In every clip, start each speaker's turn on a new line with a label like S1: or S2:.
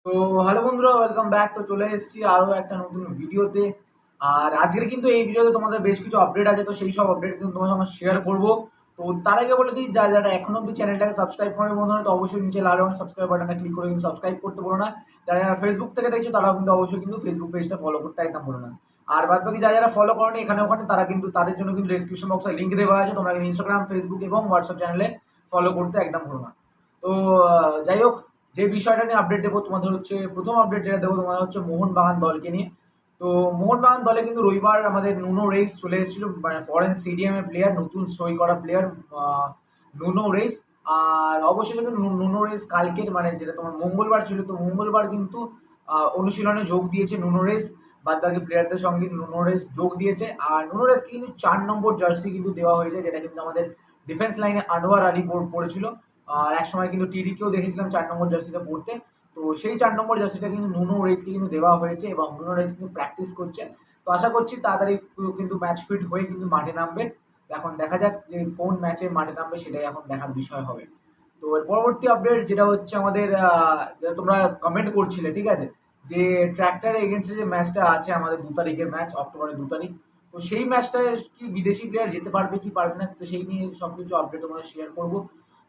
S1: তো হ্যালো বন্ধুরা, welcome back. তো চলে এসেছি আরও একটা নতুন ভিডিওতে। আর আজকের কিন্তু এই ভিডিওতে তোমাদের বেশ কিছু আপডেট আছে, তো সেই সব আপডেট কিন্তু তোমার সঙ্গে শেয়ার করব। তো তার আগে বলে দিই, যারা এখনো অব্দি চ্যানেলটাকে সাবস্ক্রাইব করে বন্ধুরা, তো অবশ্যই নিচে লাল রঙের সাবস্ক্রাইব বাটনে ক্লিক করে কিন্তু সাবস্ক্রাইব করতে বলো না। যারা ফেসবুক থেকে দেখছো তারাও কিন্তু অবশ্যই কিন্তু ফেসবুক পেজটা ফলো করতে একদম বলো না। আর বাদ বাকি যারা ফলো করেনি এখানে ওখানে, তারা কিন্তু তাদের জন্য কিন্তু ডেসক্রিপশন বক্সে লিঙ্ক দেওয়া আছে, তোমরা কিন্তু ইনস্টাগ্রাম, ফেসবুক এবং হোয়াটসঅ্যাপ চ্যানেলে ফলো করতে একদম ভুলো না। তো যাই হোক, যে বিষয়টা নিয়ে আপডেট দেবো তোমাদের হচ্ছে, প্রথম আপডেট যেটা দেবো তোমাদের হচ্ছে মোহনবাগান দলকে নিয়ে। তো মোহনবাগান দলে কিন্তু রবিবার আমাদের নুনো রেইস চলে এসেছিল, মানে ফরেন সিডিএমের প্লেয়ার, নতুন সই করা প্লেয়ার নুনো রেইস। আর অবশ্যই কিন্তু নুনো রেইস কালকের, মানে যেটা তোমার মঙ্গলবার ছিল, তো মঙ্গলবার কিন্তু অনুশীলনে যোগ দিয়েছে নুনো রেইস। বাদ বাকি প্লেয়ারদের সঙ্গে নুনো রেইস যোগ দিয়েছে। আর নুনো রেইসকে কিন্তু 4 নম্বর জার্সি কিন্তু দেওয়া হয়েছে, যেটা কিন্তু আমাদের ডিফেন্স লাইনে আনোয়ার আলী পড়েছিল। আর একসময় কিন্তু টিডিকেও দেখেছিলাম 4 নম্বর জার্সিটা পড়তে। তো সেই 4 নম্বর জার্সিটা কিন্তু নুনো রেইসকে কিন্তু দেওয়া হয়েছে এবং নুনো রেইস কিন্তু প্র্যাকটিস করছে। তো আশা করছি তাড়াতাড়ি কিন্তু ম্যাচ ফিট হয়ে কিন্তু মাঠে নামবে। এখন দেখা যাক যে কোন ম্যাচে মাঠে নামবে, সেটাই এখন দেখার বিষয় হবে। তো এর পরবর্তী আপডেট যেটা হচ্ছে আমাদের, যেটা তোমরা কমেন্ট করছিলে, ঠিক আছে, যে ট্র্যাক্টর এগেনস্টে যে ম্যাচটা আছে আমাদের 2 তারিখের ম্যাচ, অক্টোবরের 2 তারিখ। তো সেই ম্যাচটায় কি বিদেশি প্লেয়ার যেতে পারবে কি পারবে না, তো সেই নিয়ে সব কিছু আপডেট তোমরা শেয়ার করবো।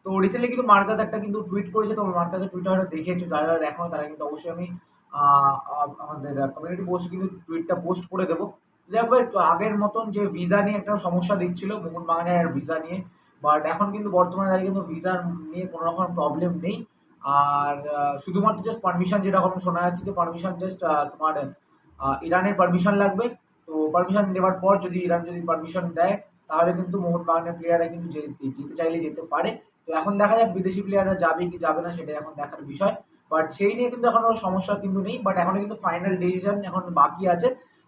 S1: তো রিসেন্টলি কিন্তু মার্কাস একটা কিন্তু টুইট করেছে, তো মার্কাসের টুইটটা হয়তো দেখেছো, যারা যারা দেখো তারা কিন্তু অবশ্যই আমি আমাদের কমিউনিটি পোস্টে কিন্তু টুইটটা পোস্ট করে দেবো। দেখো একটু আগের মতন যে ভিসা নিয়ে একটা সমস্যা দিচ্ছিল মোহনবাগানের ভিসা নিয়ে, বাট এখন কিন্তু বর্তমানে দাঁড়িয়ে কিন্তু ভিসার নিয়ে কোনো রকম প্রবলেম নেই। আর শুধুমাত্র জাস্ট পারমিশন, যেরকম শোনা যাচ্ছে যে পারমিশন জাস্ট তোমার ইরানের পারমিশন লাগবে। তো পারমিশন দেওয়ার পর যদি ইরান যদি পারমিশন দেয়, তাহলে কিন্তু মোহনবাগানের প্লেয়াররা কিন্তু যেতে চাইলে যেতে পারে। তো এখন দেখা যাক বিদেশি প্লেয়াররা যাবে কি যাবে না, সেটা এখন দেখার বিষয়। বাট সেই নিয়ে কিন্তু এখনো সমস্যা কিন্তু নেই, বাট এখনো কিন্তু ফাইনাল ডিসিশন এখন বাকি আছে।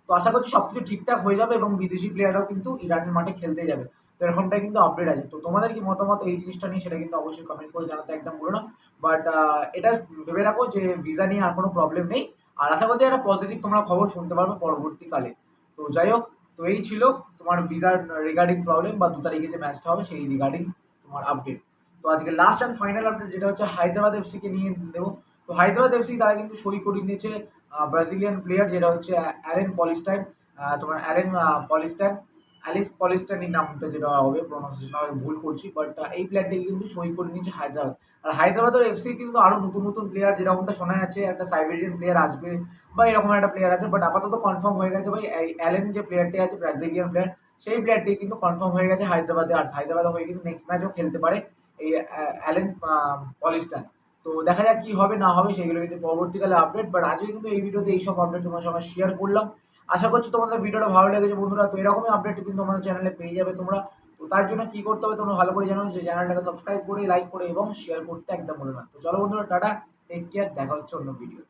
S1: তো আশা করছি সবকিছু ঠিকঠাক হয়ে যাবে এবং বিদেশি প্লেয়াররাও কিন্তু ইরানের মাঠে খেলতে যাবে। তো এরকমটাই কিন্তু আপডেট আছে। তো তোমাদের কি মতামত এই জিনিসটা নিয়ে, সেটা কিন্তু অবশ্যই কমেন্ট করে জানাতে একদম ভুলো না। বাট এটা ভেবে রাখো যে ভিসা নিয়ে আর কোনো প্রবলেম নেই। আর আশা করছি একটা পজিটিভ তোমরা খবর শুনতে পারবে পরবর্তীকালে। তো যাই হোক, তো এই ছিল তোমার ভিসার রিগার্ডিং প্রবলেম, বা 2 তারিখে যে ম্যাচটা হবে সেই রিগার্ডিং তোমার আপডেট। তো আজকে লাস্ট অ্যান্ড ফাইনাল আপডেট যেটা হচ্ছে হায়দ্রাবাদ এফসিকে নিয়ে দেবো। তো হায়দ্রাবাদ এফসি তারা কিন্তু সই করে নিয়েছে ব্রাজিলিয়ান প্লেয়ার, যেটা হচ্ছে অ্যালেন পলিস্টাইন। তোমার অ্যালেন পলিস্টাইন, অ্যালিস পলিস্টাইনের নামটা যেটা হবে, প্রনাউন্সিয়েশন আমি ভুল করছি, বাট এই প্লেয়ারটিকে কিন্তু সই করে নিয়েছে হায়দ্রাবাদ। আর হায়দ্রাবাদের এফসি কিন্তু আরও নতুন নতুন প্লেয়ার, যেরকমটা শোনা যাচ্ছে একটা সাইবেরিয়ান প্লেয়ার আসবে বা এরকম একটা প্লেয়ার আছে, বাট আপাতত কনফার্ম হয়ে গেছে ভাই এই অ্যালেন যে প্লেয়ারটি আছে, ব্রাজিলিয়ান প্লেয়ার, সেই প্লেয়ারটি কিন্তু কনফার্ম হয়ে গেছে হায়দ্রাবাদে। আর হায়দ্রাবাদে হয়ে কিন্তু নেক্সট ম্যাচও খেলতে পারে এই অ্যালেন পলিস্টান। তো দেখা যাক কি হবে না হবে, সেগুলো কিন্তু পরবর্তীকালে আপডেট। বাট আজকে কিন্তু এই ভিডিওতে এইসব আপডেট তোমার সঙ্গে শেয়ার করলাম। আশা করছি তোমাদের ভিডিওটা ভালো লেগেছে বন্ধুরা। তো এরকমই আপডেট কিন্তু আমাদের চ্যানেলে পেয়ে যাবে তোমরা। তো তার জন্য কি করতে হবে তোমরা ভালো করে জানো, যে চ্যানেলটাকে সাবস্ক্রাইব করে লাইক করে এবং শেয়ার করতে একদম ভুলো না। তো চলো বন্ধুরা, টাটা, টেক কেয়ার, দেখা হচ্ছে অন্য ভিডিও।